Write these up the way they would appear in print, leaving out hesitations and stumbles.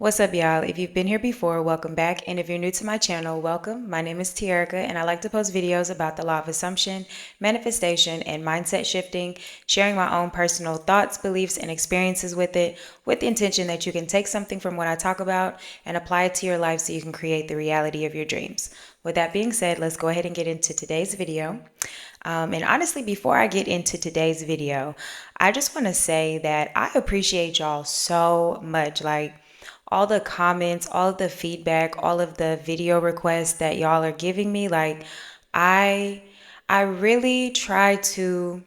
What's up, y'all? If you've been here before, welcome back. And if you're new to my channel, welcome. My name is Tierica, and I like to post videos about the law of assumption, manifestation, and mindset shifting, sharing my own personal thoughts, beliefs, and experiences with the intention that you can take something from what I talk about and apply it to your life so you can create the reality of your dreams. With that being said, let's go ahead and get into today's video. And honestly, before I get into today's video, I just want to say that I appreciate y'all so much. Like, all the comments, all of the feedback, all of the video requests that y'all are giving me, like I I really try to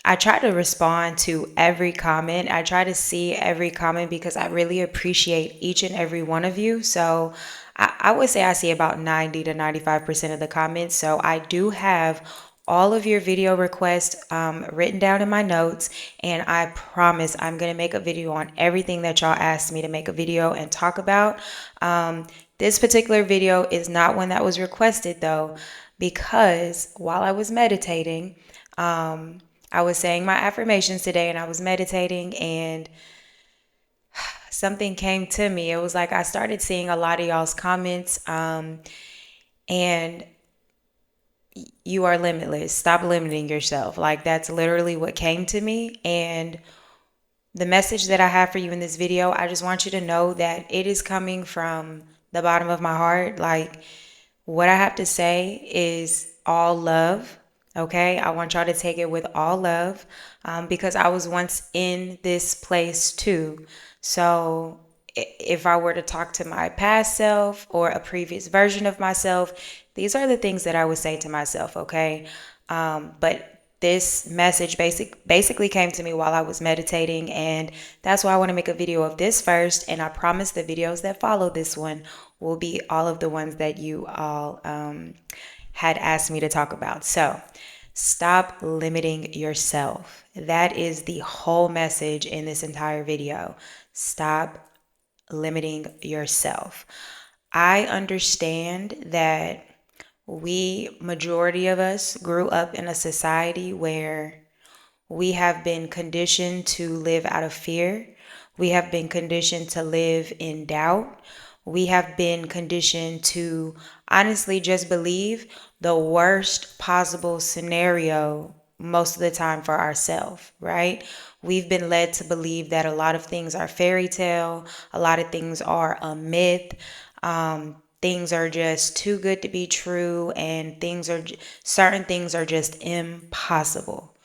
respond to every comment. I try to see every comment because I really appreciate each and every one of you. So I would say I see about 90 to 95% of the comments. So I do have all of your video requests written down in my notes, and I promise I'm going to make a video on everything that y'all asked me to make a video and talk about. This particular video is not one that was requested though, because while I was meditating, I was saying my affirmations today and I was meditating, and something came to me. It was like I started seeing a lot of y'all's comments, and you are limitless. Stop limiting yourself. Like, that's literally what came to me. And the message that I have for you in this video, I just want you to know that it is coming from the bottom of my heart. Like, what I have to say is all love. Okay, I want y'all to take it with all love, because I was once in this place too. So if I were to talk to my past self or a previous version of myself, these are the things that I would say to myself. Okay, but this message basically came to me while I was meditating, and that's why I want to make a video of this first. And I promise the videos that follow this one will be all of the ones that you all had asked me to talk about. So stop limiting yourself. That is the whole message in this entire video. Stop limiting yourself. I understand that majority of us, grew up in a society where we have been conditioned to live out of fear. We have been conditioned to live in doubt. We have been conditioned to honestly just believe the worst possible scenario most of the time for ourselves, right? We've been led to believe that a lot of things are fairy tale, a lot of things are a myth. Things are just too good to be true, and certain things are just impossible.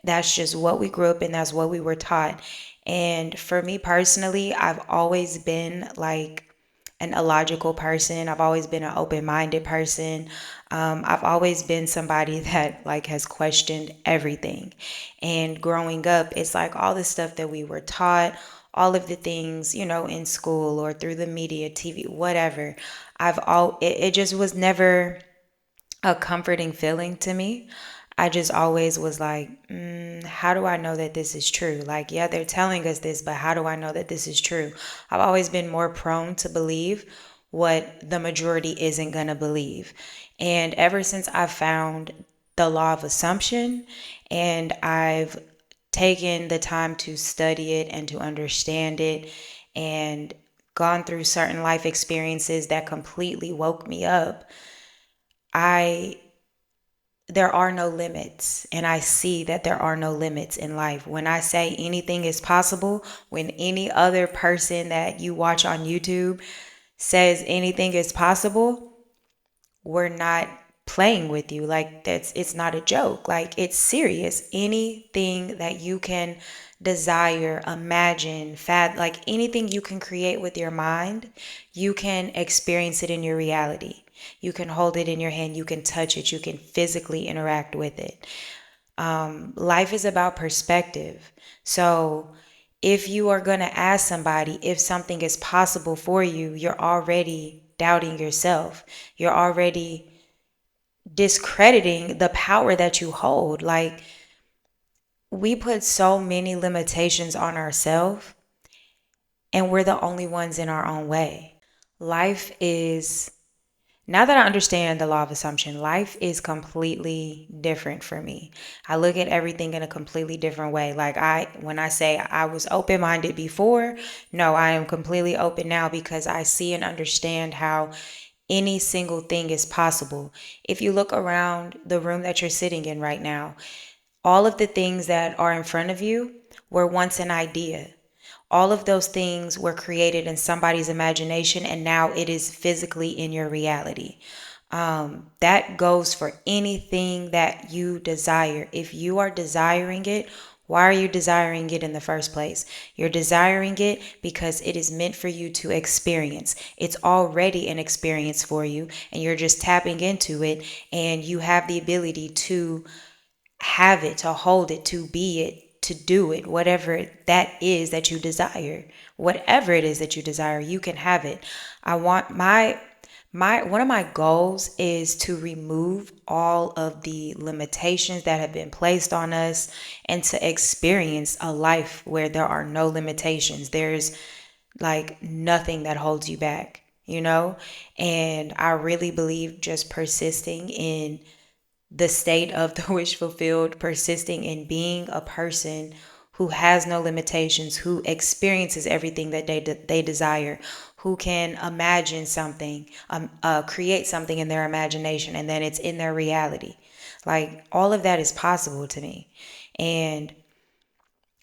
That's just what we grew up in. That's what we were taught. And for me personally, I've always been like an illogical person. I've always been an open-minded person. I've always been somebody that like has questioned everything. And growing up, it's like all the stuff that we were taught, all of the things, in school or through the media, TV, whatever. It just was never a comforting feeling to me. I just always was like, how do I know that this is true? Like, yeah, they're telling us this, but how do I know that this is true? I've always been more prone to believe what the majority isn't going to believe. And ever since I found the law of assumption, and I've taken the time to study it and to understand it, and gone through certain life experiences that completely woke me up, I there are no limits, and I see that there are no limits in life. When I say anything is possible, when any other person that you watch on YouTube says anything is possible, we're not playing with you. Like, it's not a joke. Like, it's serious. Anything that you can desire, imagine, like anything you can create with your mind, you can experience it in your reality. You can hold it in your hand, you can touch it, you can physically interact with it. Life is about perspective. So if you are going to ask somebody if something is possible for you, you're already doubting yourself. You're already discrediting the power that you hold. Like, we put so many limitations on ourselves, and we're the only ones in our own way. Life is Now that I understand the law of assumption, life is completely different for me. I look at everything in a completely different way. Like when I say I was open-minded before, no, I am completely open now because I see and understand how any single thing is possible. If you look around the room that you're sitting in right now, all of the things that are in front of you were once an idea. All of those things were created in somebody's imagination, and now it is physically in your reality. That goes for anything that you desire. If you are desiring it, why are you desiring it in the first place? You're desiring it because it is meant for you to experience. It's already an experience for you, and you're just tapping into it, and you have the ability to have it, to hold it, to be it, to do it, whatever that is that you desire. Whatever it is that you desire, you can have it. I want my one of my goals is to remove all of the limitations that have been placed on us and to experience a life where there are no limitations. There's like nothing that holds you back, you know? And I really believe just persisting in the state of the wish fulfilled, persisting in being a person who has no limitations, who experiences everything that they desire, who can imagine something, create something in their imagination, and then it's in their reality. Like all of that is possible to me, and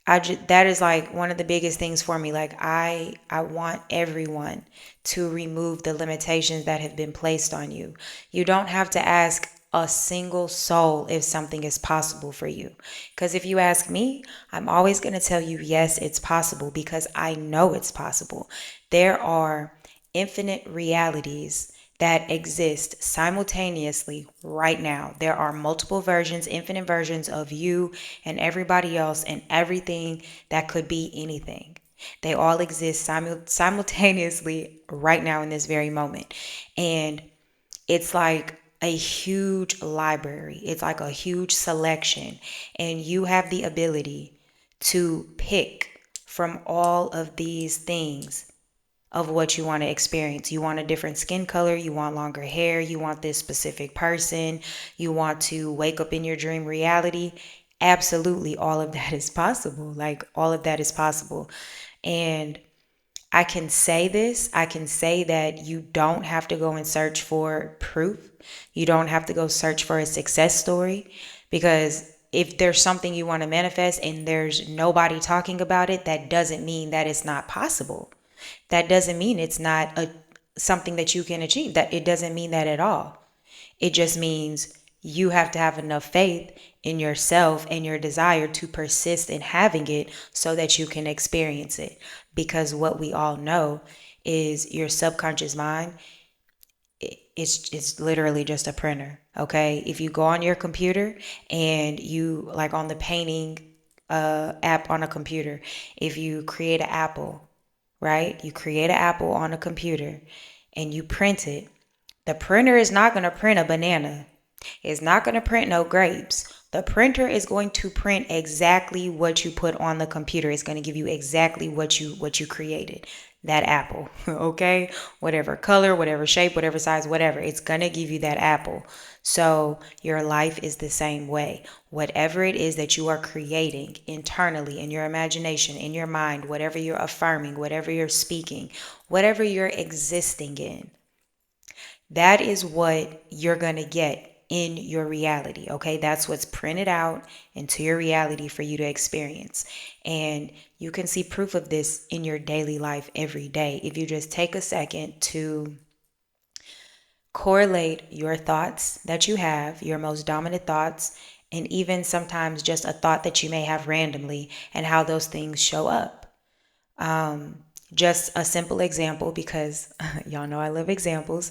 that is like one of the biggest things for me. Like I want everyone to remove the limitations that have been placed on you. You don't have to ask a single soul if something is possible for you. Because if you ask me, I'm always going to tell you, yes, it's possible because I know it's possible. There are infinite realities that exist simultaneously right now. There are multiple versions, infinite versions of you and everybody else and everything that could be anything. They all exist simultaneously right now in this very moment. And it's like a huge library. It's like a huge selection. And you have the ability to pick from all of these things of what you want to experience. You want a different skin color, you want longer hair, you want this specific person, you want to wake up in your dream reality. Absolutely, all of that is possible. Like, all of that is possible. And I can say this, I can say that you don't have to go and search for proof. You don't have to go search for a success story because if there's something you want to manifest and there's nobody talking about it, that doesn't mean that it's not possible. That doesn't mean it's not something that you can achieve. That it doesn't mean that at all. It just means you have to have enough faith in yourself and your desire to persist in having it so that you can experience it. Because what we all know is your subconscious mind, it's literally just a printer. Okay, if you go on your computer and you like on the painting app on a computer, if you create an apple, right? You create an apple on a computer and you print it. The printer is not going to print a banana. It's not going to print no grapes. The printer is going to print exactly what you put on the computer. It's going to give you exactly what you created. That apple, okay? Whatever color, whatever shape, whatever size, whatever. It's going to give you that apple. So your life is the same way. Whatever it is that you are creating internally in your imagination, in your mind, whatever you're affirming, whatever you're speaking, whatever you're existing in, that is what you're going to get in your reality. Okay. That's what's printed out into your reality for you to experience. And you can see proof of this in your daily life every day. If you just take a second to correlate your thoughts that you have, your most dominant thoughts, and even sometimes just a thought that you may have randomly and how those things show up. Just a simple example because y'all know I love examples.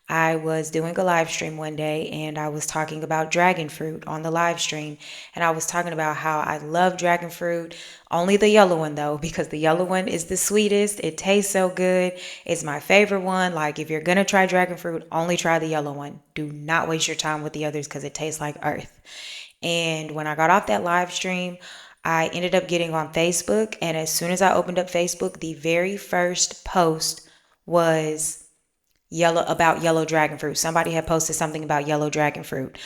I was doing a live stream one day and I was talking about dragon fruit on the live stream. And I was talking about how I love dragon fruit, only the yellow one though, because the yellow one is the sweetest. It tastes so good. It's my favorite one. Like if you're going to try dragon fruit, only try the yellow one. Do not waste your time with the others because it tastes like earth. And when I got off that live stream, I ended up getting on Facebook. And as soon as I opened up Facebook, the very first post was, yellow dragon fruit. Somebody had posted something about yellow dragon fruit.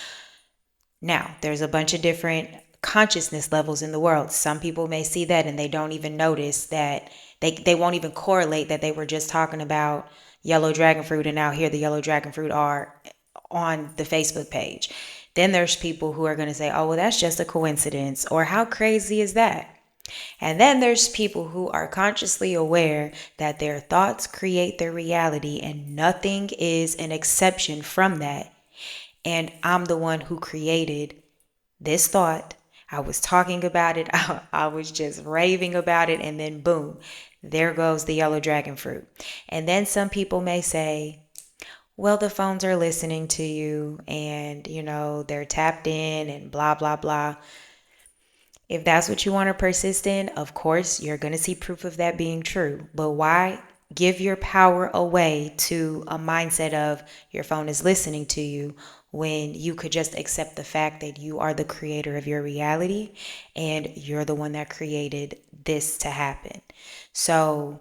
Now, there's a bunch of different consciousness levels in the world. Some people may see that and they don't even notice that they won't even correlate that they were just talking about yellow dragon fruit and now here the yellow dragon fruit are on the Facebook page. Then there's people who are going to say, oh, well, that's just a coincidence, or how crazy is that? And then there's people who are consciously aware that their thoughts create their reality and nothing is an exception from that. And I'm the one who created this thought. I was talking about it. I was just raving about it. And then boom, there goes the yellow dragon fruit. And then some people may say, well, the phones are listening to you and, they're tapped in and blah, blah, blah. If that's what you want to persist in, of course, you're going to see proof of that being true. But why give your power away to a mindset of your phone is listening to you when you could just accept the fact that you are the creator of your reality and you're the one that created this to happen? So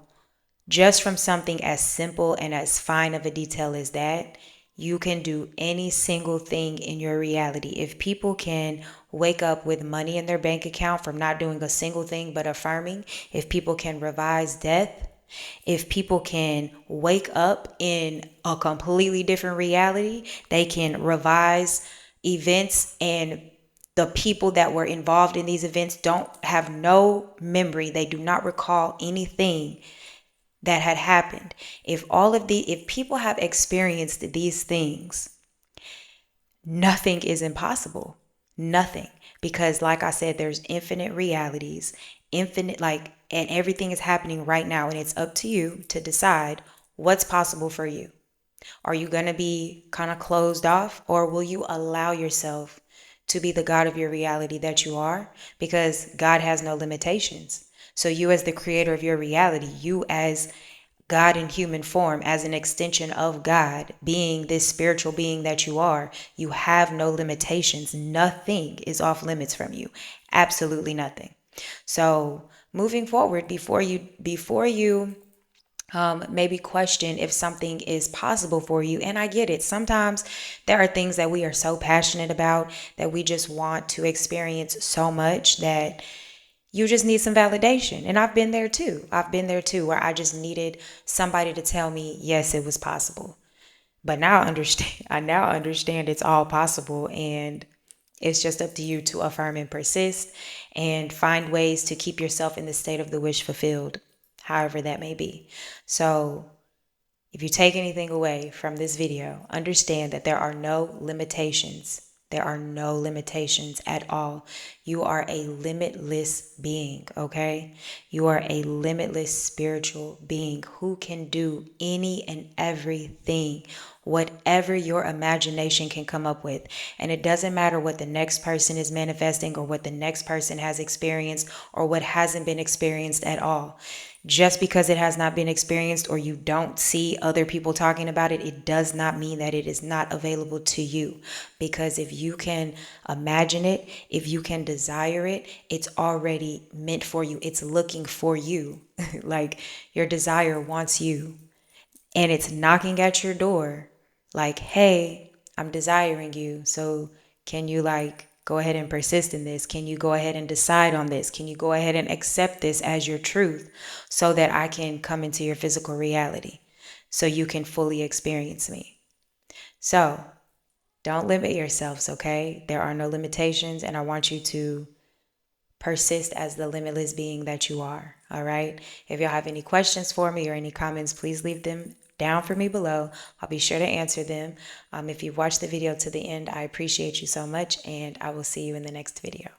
just from something as simple and as fine of a detail as that, you can do any single thing in your reality. If people can wake up with money in their bank account from not doing a single thing but affirming, if people can revise death, if people can wake up in a completely different reality, they can revise events, and the people that were involved in these events don't have no memory. They do not recall anything that had happened. If people have experienced these things, nothing is impossible. Nothing. Because like I said, there's infinite realities, and everything is happening right now. And it's up to you to decide what's possible for you. Are you going to be kind of closed off, or will you allow yourself to be the God of your reality that you are? Because God has no limitations. So you as the creator of your reality, you as God in human form, as an extension of God, being this spiritual being that you are, you have no limitations. Nothing is off limits from you. Absolutely nothing. So moving forward, before you maybe question if something is possible for you. And I get it. Sometimes there are things that we are so passionate about that we just want to experience so much that you just need some validation. And I've been there too. Where I just needed somebody to tell me, yes, it was possible. But now I now understand it's all possible, and it's just up to you to affirm and persist and find ways to keep yourself in the state of the wish fulfilled, however that may be. So if you take anything away from this video, understand that there are no limitations. There are no limitations at all. You are a limitless being, okay? You are a limitless spiritual being who can do any and everything, whatever your imagination can come up with. And it doesn't matter what the next person is manifesting or what the next person has experienced or what hasn't been experienced at all. Just because it has not been experienced or you don't see other people talking about it, it does not mean that it is not available to you. Because if you can imagine it, if you can desire it, it's already meant for you. It's looking for you. Like your desire wants you, and it's knocking at your door like, hey, I'm desiring you. So can you go ahead and persist in this? Can you go ahead and decide on this? Can you go ahead and accept this as your truth so that I can come into your physical reality so you can fully experience me? So don't limit yourselves, okay? There are no limitations, and I want you to persist as the limitless being that you are, all right? If y'all have any questions for me or any comments, please leave them down for me below. I'll be sure to answer them. If you've watched the video to the end, I appreciate you so much, and I will see you in the next video.